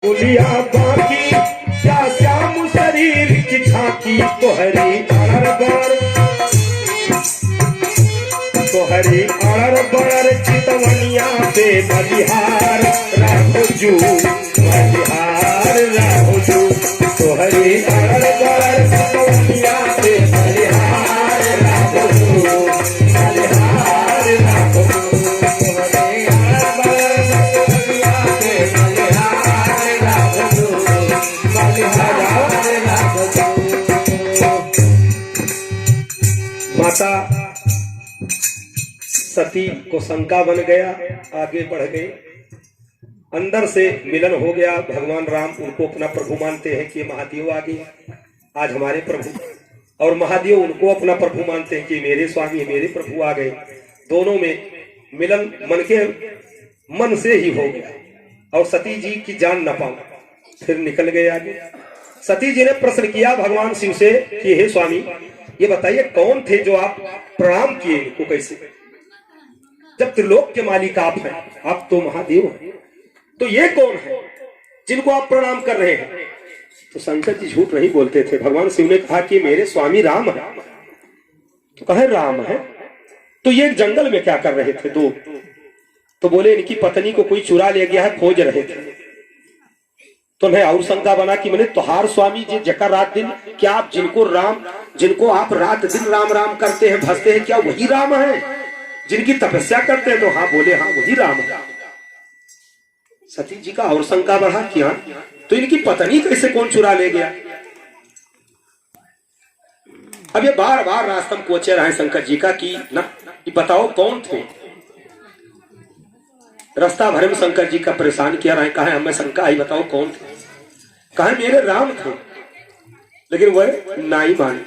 बोलिया बाकी क्या श्याम शरीर की झांकी तोहरी अड़र बड़र चितवनिया पे बलिहार राहुजू बलिहार राहुजू तोहरी अड़र बड़र चितवनिया पे बलिहार राहुजू बलिहार राहुजू तोहरी अड़र बड़र चितवनिया पे बलिहार राहुजू बलिहार राहुजू। माता सती को शंका बन गया, आगे बढ़ गए, अंदर से मिलन हो गया। भगवान राम उनको अपना प्रभु मानते हैं कि महादेव आ गए आज हमारे प्रभु, और महादेव उनको अपना प्रभु मानते हैं कि मेरे स्वामी मेरे प्रभु आ गए। दोनों में मिलन मन से ही हो गया, और सती जी की जान न पाऊं, फिर निकल गए आगे। सती जी ने प्रश्न किया भगवान शिव से कि हे स्वामी ये बताइए कौन थे जो आप प्रणाम किए इनको कैसे, जब त्रिलोक के मालिक आप हैं, आप तो महादेव हैं, तो ये कौन है जिनको आप प्रणाम कर रहे हैं। तो शंकर जी झूठ नहीं बोलते थे। भगवान शिव ने कहा कि मेरे स्वामी राम है। तो कहे राम है तो ये जंगल में क्या कर रहे थे दो। तो बोले इनकी पत्नी को कोई चुरा ले गया है, खोज रहे थे। तो उन्हें और शंका बना कि मैंने तुहार स्वामी जी जकर रात दिन, क्या आप जिनको आप रात दिन राम राम करते हैं भजते हैं, क्या वही राम है जिनकी तपस्या करते हैं। तो हाँ बोले हाँ वही राम है। सती जी का और शंका बढ़ा कि हाँ तो इनकी पत्नी कैसे कौन चुरा ले गया। अब ये बार बार रास्तम पूछे रहे शंकर जी का कि ना कि बताओ कौन थे। रास्ता भर में शंकर जी का परेशान किया रहे, कहा हमें शंका आई बताओ कौन थे। कहा मेरे राम थे, लेकिन वह नहीं माने।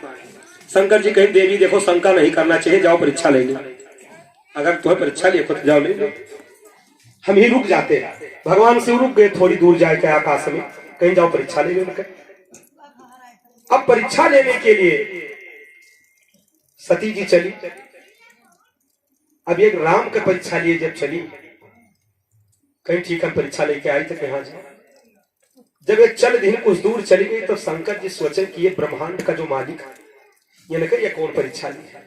शंकर जी कहे देवी देखो शंका नहीं करना चाहिए, जाओ परीक्षा ले लो, अगर तुम्हें परीक्षा ले तो जाओ ले लो। हम ही रुक जाते हैं। भगवान शिव रुक गए, थोड़ी दूर जाए के आकाश में, कहीं जाओ परीक्षा ले लो। अब परीक्षा लेने के लिए सती जी चली। अब एक राम का परीक्षा लिए जब चली, कहीं ठीक है परीक्षा लेके आई तो कहाँ जाए। जब एक चल दिन कुछ दूर चली गई तो शंकर जी सोचे कि ये ब्रह्मांड का जो मालिक है ये न ये कौन परीक्षा ली है,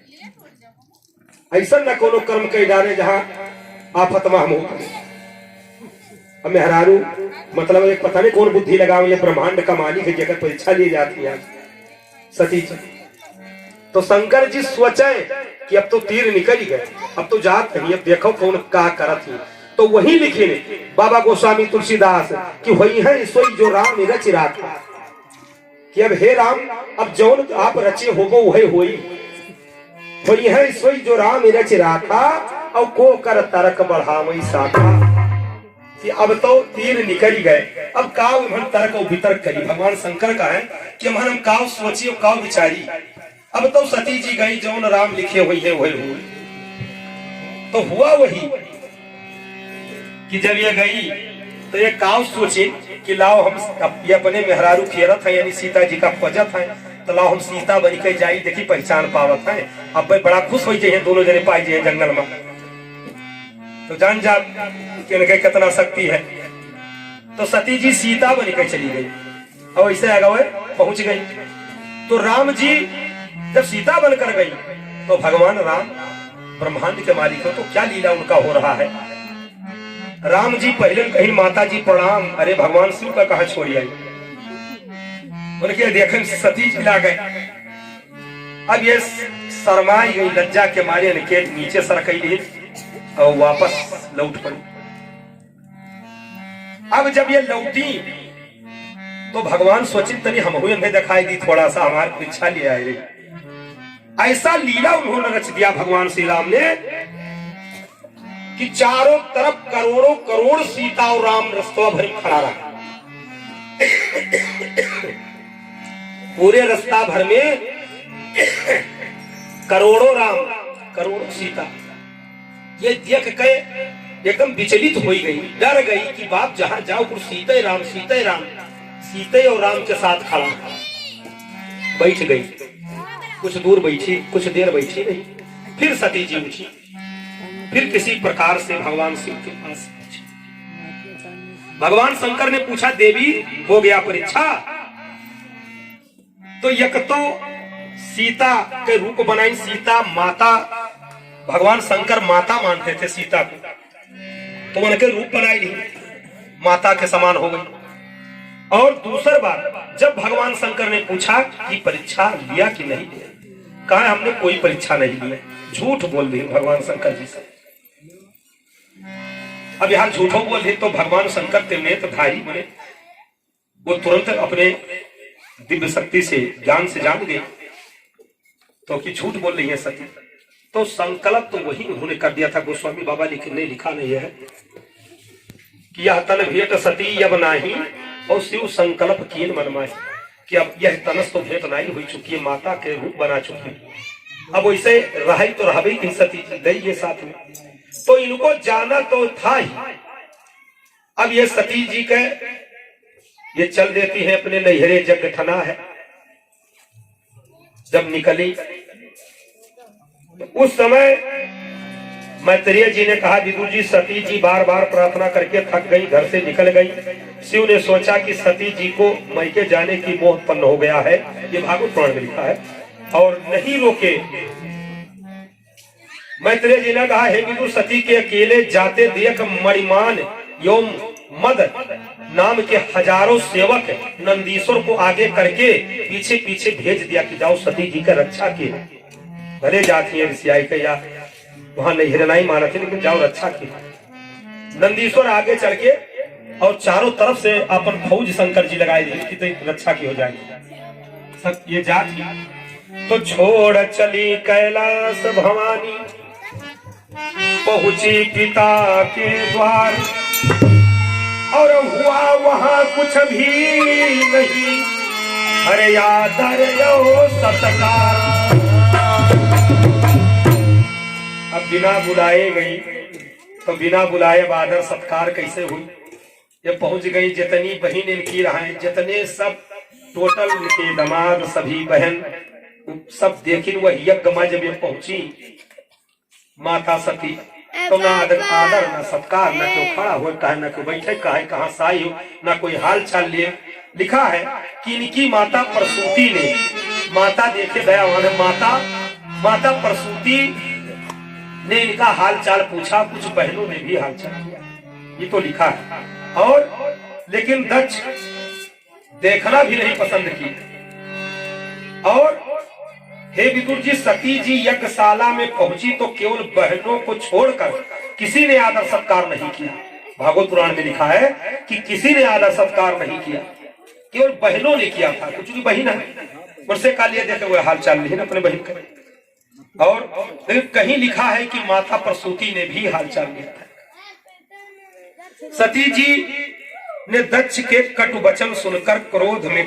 ऐसा न कोनो कर्म कई डाले जहां आफत महम हो। अब मेहरारू मतलब एक पता नहीं कौन बुद्धि लगाओ, ये ब्रह्मांड का मालिक है जगत परीक्षा ली जाती है सती जी। तो शंकर जी सोचे कि अब तो तीर निकल ही गए, अब तो जात नहीं, अब देखो कौन का करत ही। तो वही लिखे ने बाबा गोस्वामी तुलसीदास कि वही है सोई जो राम रच राखा, कि अब हे राम अब जौन आप रचे होगो वही होई, वही है सोई जो राम रच राखा और को कर तरक बढ़ावई साखा। कि अब तो तीर निकल गए, अब काव मन तर्क और वितर्क करी। भगवान शंकर का है कि हम काव सोची और काव विचारी। अब तो सती जी गई जौन राम लिखे हुई है वही हुई। तो हुआ वही कि जब ये गई तो ये काव सोचे कि लाओ हम ये अपने मेहरारू खेरत है यानी सीता जी का खोजत है, तो लाओ हम सीता बन के जाई देखी पहचान पावत है। अब भाई बड़ा खुश हो जाए दोनों जने पाई जाए जंगल में, तो जान जा कि कितना शक्ति है। तो सती जी सीता बन के चली गई और ऐसे आगे पहुंच गई। तो राम जी जब सीता बनकर गई तो भगवान राम ब्रह्मांड के मालिक हो, तो क्या लीला उनका हो रहा है। राम जी पहले कहीं माता जी प्रणाम, अरे भगवान शिव का कहा छोड़ी आई, उनके देखे सती जी ला गए। अब ये शर्माई गई लज्जा के मारे इनके नीचे सरकई और वापस लौट पड़ी। अब जब ये लौटी तो भगवान सोचित तनी हम हुए दिखाई दी, थोड़ा सा हमारी परीक्षा ले आए रे। ऐसा लीला उन्होंने रच दिया भगवान श्री राम ने कि चारों तरफ करोड़ों करोड़ सीता और राम रस्तवा भरी खड़ा रहा। पूरे रास्ता भर में करोड़ों राम करोड़ों सीता। ये देख के एकदम विचलित हो गई, डर गई कि बाप जहां जाओ कुछ सीता राम सीता राम, सीते और राम के साथ खड़ा। बैठ गई, कुछ दूर बैठी, कुछ देर बैठी नहीं, फिर सती जी उठी, फिर किसी प्रकार से भगवान शिव के पास। भगवान शंकर ने पूछा देवी हो गया परीक्षा? तो एक तो सीता के रूप बनाई, सीता माता, भगवान शंकर माता मानते थे सीता को, तो उनके रूप बनाई नहीं, माता के समान हो गई। और दूसरी बार जब भगवान शंकर ने पूछा कि परीक्षा लिया कि नहीं लिया, कहा हमने कोई परीक्षा नहीं लिया, झूठ बोल दी भगवान शंकर जी से। अब यहाँ झूठो बोल दी तो भगवान शंकर त्रिनेत्रधारी बने, वो तुरंत अपने दिव्य शक्ति से ज्ञान से जान गए तो कि झूठ बोल रही है सती। तो संकल्प तो वही उन्होंने कर दिया था, गोस्वामी बाबा ने लिखा नहीं है कि यह तन भेंट सती अब नाही और शिव संकल्प किए मन माए, कि अब यह तनस तो भेंट नहीं हुई चुकी है, माता के रूप बना चुकी है, अब वैसे रही तो रह भी नहीं सती जी गई ये साथ में, तो इनको जाना तो था ही। अब ये सती जी के ये चल देती है अपने नैहरे, जग ठना है। जब निकली उस समय मैत्रेय जी ने कहा विदुर जी सती जी बार बार प्रार्थना करके थक गई, घर से निकल गई। शिव ने सोचा कि सती जी को मैके जाने की मोह उत्पन्न हो गया है, ये भागवत पुराण में लिखा है, और नहीं रोके। मैत्रेय जी ने कहा हे विदुर सती के अकेले जाते देख मणिमान एवं मद नाम के हजारों सेवक नंदीश्वर को आगे करके पीछे पीछे भेज दिया कि जाओ सती जी का रक्षा की, भले जाती है ऋषियाई के या वहां नहीं हिरनाई माना थे, लेकिन जाओ रक्षा की। नंदीश्वर आगे चल के और चारों तरफ से अपन फौज शंकर जी लगाए दी कि तो रक्षा की हो जाएगी। सब ये जाती तो छोड़ चली कैलाश भवानी, पहुंची पिता के द्वार, और हुआ वहां कुछ भी नहीं, अरे आदर यो सत्कार। अब बिना बुलाए गई तो बिना बुलाए आदर सत्कार कैसे हुई? ये पहुंच गई, जितनी बहन इनकी रहे, जितने सब टोटल इनके दामाद सभी बहन सब देखी, वह यज्ञ में जब ये पहुंची माता सती, तो ना आदर ना सत्कार, ना कोई खड़ा हुआ कहे, ना कोई बैठे कहे, कहाँ साई हो, ना कोई हाल चाल लिए। लिखा है कि इनकी माता प्रसूति ने, माता देखे गया माता प्रसूति ने इनका हाल चाल पूछा, कुछ बहनों ने भी हाल चाल किया, ये तो लिखा है। और लेकिन दक्ष देखना भी नहीं पसंद की। और हे विदुर जी सती जी यज्ञशाला में पहुंची तो केवल बहनों को छोड़कर किसी ने आदर सत्कार नहीं किया। भागवत पुराण में लिखा है कि किसी ने आदर सत्कार नहीं किया, केवल बहनों ने किया था। कुछ भी बहन है उससे का लिए देखे हुए हाल चाल नहीं अपने बहन का। और कहीं लिखा है कि माता प्रसूति ने भी हाल चाल लिया था। सती जी ने दक्ष के कटु वचन सुनकर क्रोध में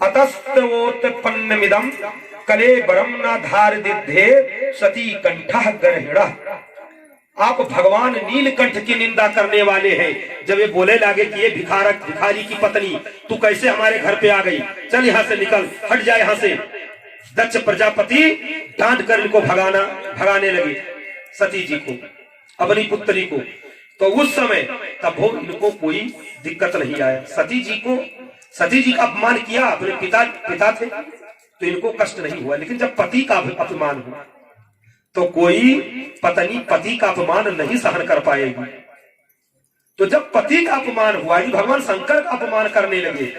अतस्तवोत्पन्नमिदं कलेबरम न धार दिद्धे सती कंठः गर्हिणः। आप भगवान नीलकंठ की निंदा करने वाले हैं। जब ये बोले लगे कि ये भिखारी की पत्नी तू कैसे हमारे घर पे आ गई, चल यहाँ से निकल, हट जा यहाँ से। दक्ष प्रजापति डांट कर इनको भगाने लगे सती जी को, अपनी पुत्री को। तो उस समय तब वो इनको कोई दिक्कत नहीं आया। सती जी का अपमान किया, अपने पिता थे तो इनको कष्ट नहीं हुआ। लेकिन जब पति का अपमान हुआ तो कोई पत्नी पति का अपमान नहीं सहन कर पाएगी। तो जब पति का अपमान हुआ, भगवान शंकर का अपमान करने लगे,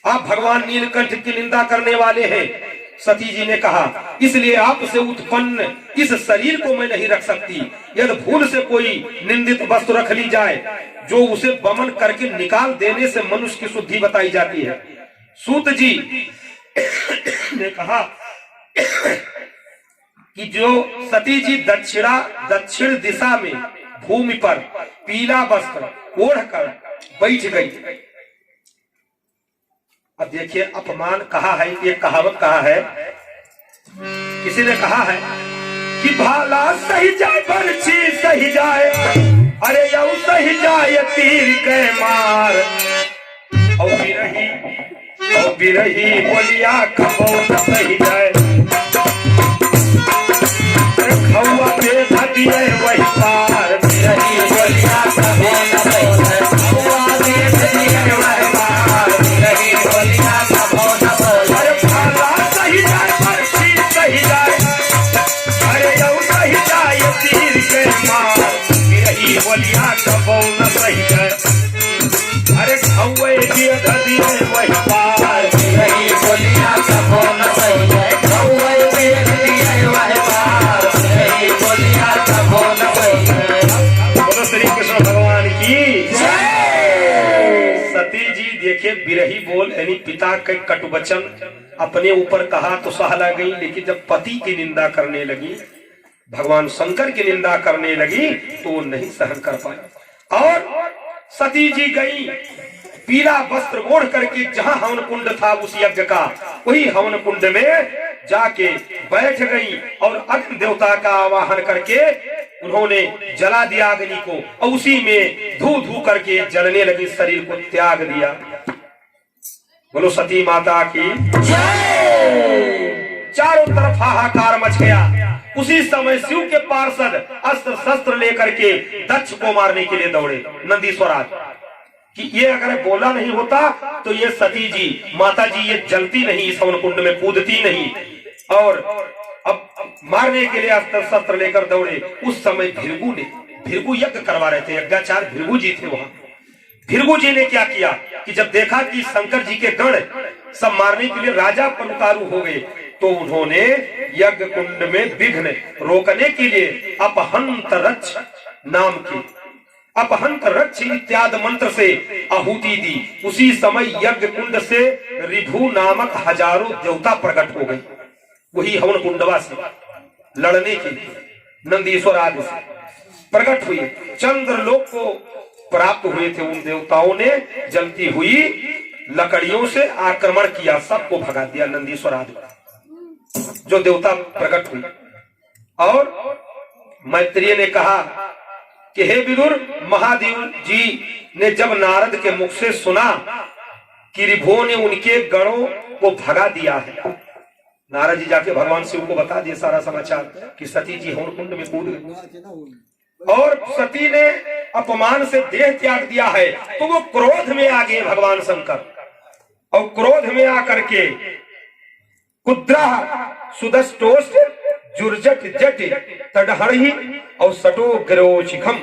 आप भगवान नीलकंठ की निंदा करने वाले हैं। सती जी ने कहा इसलिए आपसे उत्पन्न इस शरीर को मैं नहीं रख सकती। यदि भूल से कोई निंदित वस्तु रख ली जाए जो उसे वमन करके निकाल देने से मनुष्य की शुद्धि बताई जाती है। सूत जी ने कहा कि जो सती जी दक्षिण दिशा में भूमि पर पीला वस्त्र ओढ़कर बैठ गई। अब देखिए अपमान कहा है, ये कहावत कहा है, किसी ने कहा है कि भाला सही जाए बर्छी सही जाए, अरे यऊ सही जाए तीर के मार, और बिरही बोलिया खबो न सही जाए, खौआ पे धदिए वही पार, बिरही बोलिया खबो न सही जाए। देखे बिरही बोल यानी पिता के कटुवचन अपने ऊपर कहा तो सहला गई, लेकिन जब पति की निंदा करने लगी, भगवान शंकर की निंदा करने लगी तो वो नहीं सहन कर पाई और सती जी गई पीला वस्त्र ओढ़ करके जहां हवन कुंड था उस यज्ञ का, वही हवन कुंड में जाके बैठ गई और अग्नि देवता का आवाहन करके उन्होंने जला दिया अग्नि को और उसी में धू धू करके जलने लगी, शरीर को त्याग दिया। बोलो सती माता की। चारों तरफ हाहाकार मच गया। उसी समय शिव के पार्षद अस्त्र शस्त्र लेकर के दक्ष को मारने के लिए दौड़े। नंदीश्वराज कि ये अगर बोला नहीं होता तो ये सती जी माता जी ये जलती नहीं, इस हवन कुंड में कूदती नहीं, और अब मारने के लिए अस्त्र शस्त्र लेकर दौड़े। उस समय भृगु यज्ञ करवा रहे थे, यज्ञाचार भृगु जी थे वहां। भृगु जी ने क्या किया कि जब देखा कि शंकर जी के गण सब मारने के लिए राजा पर उतारू हो गए, तो उन्होंने यज्ञ कुंड में विघ्न रोकने के लिए अपहंत रक्ष नाम की अपहंत रक्ष इत्यादि मंत्र से आहुति दी। उसी समय यज्ञ कुंड से ऋभु नामक हजारों देवता प्रकट हो गए, वही हवन कुंडवा से लड़ने के लिए नंदीश्वर आदि से प्रकट हुए। चंद्रलोक को प्राप्त हुए थे उन देवताओं ने, जलती हुई लकड़ियों से आक्रमण किया, सबको भगा दिया नंदीश्वर आदि जो देवता प्रकट हुई। और मैत्रेय ने कहा कि हे विदुर, महादेव जी ने जब नारद के मुख से सुना कि ऋभुओं ने उनके गणों को भगा दिया है, नारद जी जाके भगवान शिव को बता दिए सारा समाचार कि सती जी हवन कुंड में कूद गई और सती ने अपमान से देह त्याग दिया है, तो वो क्रोध में आ गए भगवान शंकर, और क्रोध में आकर के कुद्रा सुदष्टोष जुर्जट जट तड़हड़ही और सटो ग्रो शिखम।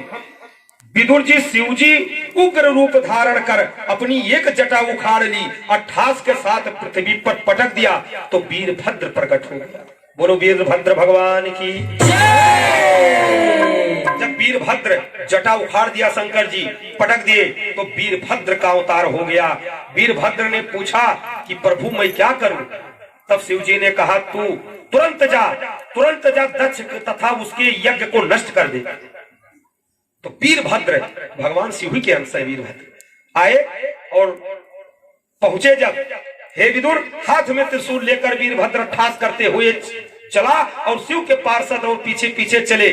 विदुर जी शिव जी उग्र रूप धारण कर अपनी एक जटा उखाड़ ली और ठास के साथ पृथ्वी पर पटक दिया तो वीरभद्र प्रकट हो गया। बोलो वीरभद्र भगवान की। जब वीरभद्र जटा उखाड़ दिया शंकर जी, पटक दिए, तो वीरभद्र का अवतार हो गया। वीरभद्र ने पूछा कि प्रभु मैं क्या करूं? तब शिव जी ने कहा तू तुरंत जा दक्ष तथा उसके यज्ञ को नष्ट कर दे। तो वीरभद्र भगवान शिव के अंश है, वीरभद्र आए और पहुंचे जब, हे विदुर, हाथ में त्रिशूल लेकर वीरभद्र ठास करते हुए चला और शिव के पार्षद और पीछे पीछे चले।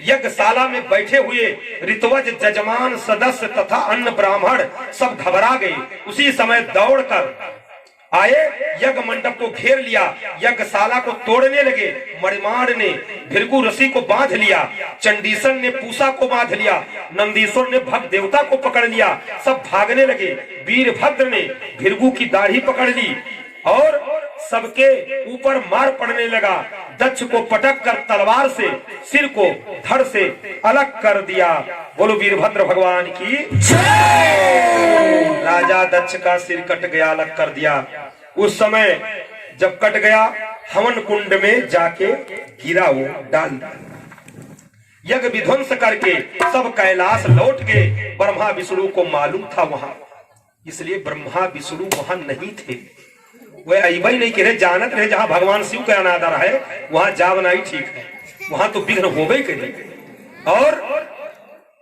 यज्ञशाला में बैठे हुए ऋतवज जजमान सदस्य तथा अन्य ब्राह्मण सब घबरा गए। उसी समय दौड़कर आए, यज्ञ मंडप को घेर लिया, यज्ञशाला को तोड़ने लगे। मणिमाण ने भृगु ऋषि को बांध लिया, चंडीसन ने पूषा को बांध लिया, नंदीश्वर ने भक्त देवता को पकड़ लिया, सब भागने लगे। वीरभद्र ने भृगु की दाढ़ी पकड़ ली और सबके ऊपर मार पड़ने लगा। दक्ष को पटक कर तलवार से सिर को धड़ से अलग कर दिया। बोलो वीरभद्र भगवान की। राजा दक्ष का सिर कट गया, अलग कर दिया। उस समय जब कट गया, हवन कुंड में जाके गिरा, वो डाल यज्ञ विध्वंस करके सब कैलाश लौट गए। ब्रह्मा विष्णु को मालूम था वहां, इसलिए ब्रह्मा विष्णु वहां नहीं थे। वे अइबा ही नहीं करे, जानत रहे जहां भगवान शिव का अनादर है वहां जावना ही ठीक है, वहां तो विघ्न हो गई करे और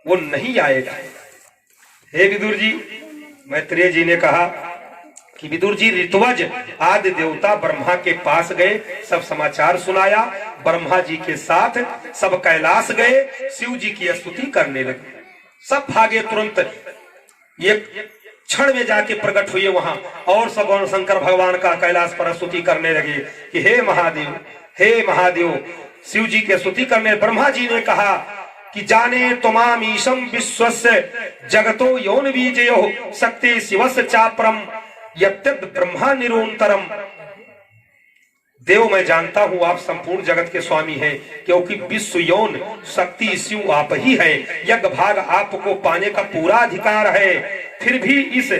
वो नहीं आएगा। हे विदुर जी, मैत्रेय जी ने कहा कि विदुर जी, ऋतवज आदि देवता ब्रह्मा के पास गए, सब समाचार सुनाया। ब्रह्मा जी के साथ सब कैलाश गए, शिव जी की स्तुति करने लगे। सब भागे तुरंत, एक क्षण में जाके प्रकट हुए वहां और सब शंकर भगवान का कैलाश पर स्तुति करने लगे कि हे महादेव, हे महादेव। शिव जी के स्तुति करने ब्रह्मा जी ने कहा कि जाने तुमाम ईशम विश्वस्य जगतो योन बीजयो शक्ति शिवस्य चापरम यत्तद ब्रह्मा निरंतरम। देव, मैं जानता हूं आप संपूर्ण जगत के स्वामी हैं, क्योंकि विश्व यौन शक्ति शिव आप ही है। यज्ञ भाग आपको पाने का पूरा अधिकार है, फिर भी इस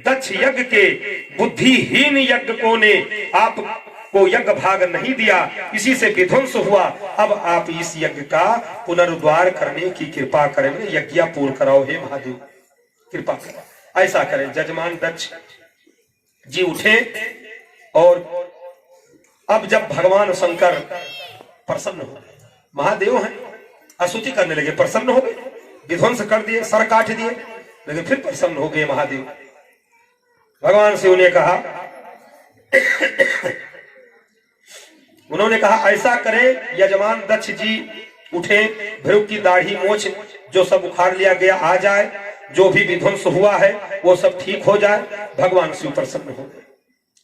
दक्ष यज्ञ के बुद्धिहीन यज्ञकों ने आपको यज्ञ भाग नहीं दिया, इसी से विध्वंस हुआ। अब आप इस यज्ञ का पुनरुद्धार करने की कृपा करें, यज्ञ पूर्ण कराओ। हे महादेव कृपा करो। ऐसा करें। जजमान दक्ष जी उठे और अब जब भगवान शंकर प्रसन्न हो, महादेव हैं, स्तुति करने लगे, प्रसन्न हो गए, विध्वंस कर दिए, सर काट दिए, लेकिन फिर प्रसन्न हो गए महादेव। भगवान शिव ने कहा उन्होंने कहा ऐसा करें, यजमान दक्ष जी उठे, भृगु की दाढ़ी मोछ जो सब उखाड़ लिया गया आ जाए, जो भी विध्वंस हुआ है वो सब ठीक हो जाए। भगवान शिव प्रसन्न हो गए।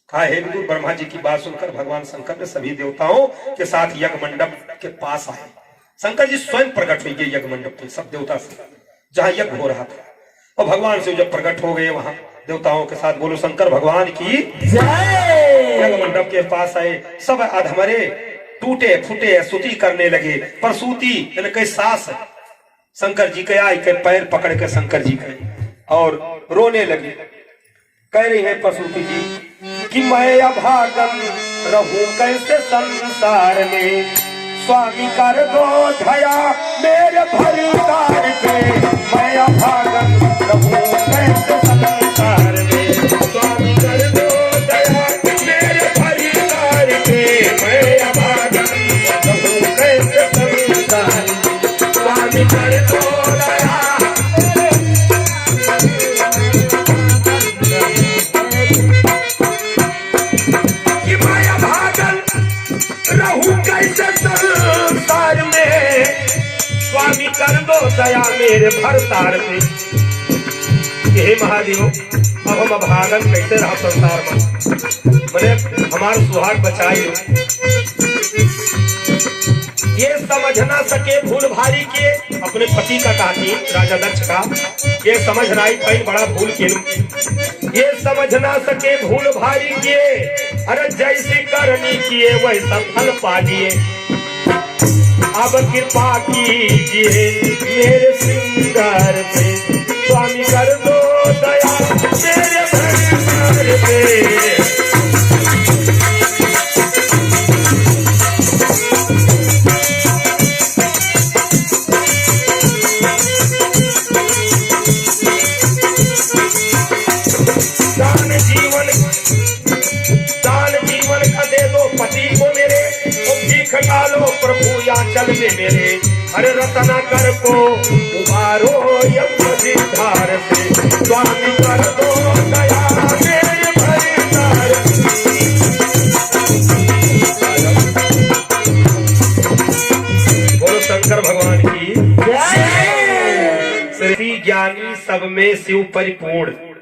कहा हे विदुर, ब्रह्मा जी की बात सुनकर भगवान शंकर ने सभी देवताओं के साथ यज्ञ मंडप के पास आए। शंकर जी स्वयं प्रकट हुए यज्ञ मंडप पे, सब देवता से जहां यज्ञ हो रहा था। और भगवान शिव जब प्रकट हो गए वहां देवताओं के साथ, बोलो शंकर भगवान की जय। यज्ञ मंडप के पास आए, सब अधमरे टूटे फूटे स्तुति करने लगे। प्रसूति यानी कई सास शंकर जी के आई के पैर पकड़ के शंकर जी के और रोने लगी। कह रही है प्रसूति जी कि मैं अभागन रहूं कैसे संसार में, स्वामी कर दो दया मेरे भरतार पे। मैं अभागन रहूं कैसे संसार में, स्वामी कर दो दया मेरे भरतार पे। मैं अभागन रहूं कैसे संसार में, स्वामी कर दो दया। कि मैं अभागन रहूं कैसे संसार में, स्वामी कर दो दया मेरे भरतार पे। हे महादेव, अब हम अभागन कैसे रहा संसार में, बोले हमारा सुहाग बचाइए। ये समझ ना सके भूल भारी किए, अपने पति का कहती राजा दक्ष का, ये समझ रही भाई बड़ा भूल किए। ये समझ ना सके भूल भारी किए, अरे जैसी करनी किए वैसा फल पा लिए। अब कृपा कीजिए मेरे श्रृंगार पे, स्वामी कर दो दया मेरे भरतार पे। दान जीवन का दे दो पति को मेरे, भीख डालो प्रभु या चल में मेरे। अरे रतना कर को उबारो यमधार से, स्वामी कर दो दया मेरे भरतार। बोलो शंकर भगवान की जय। श्री ज्ञानी सब में शिव परिपूर्ण।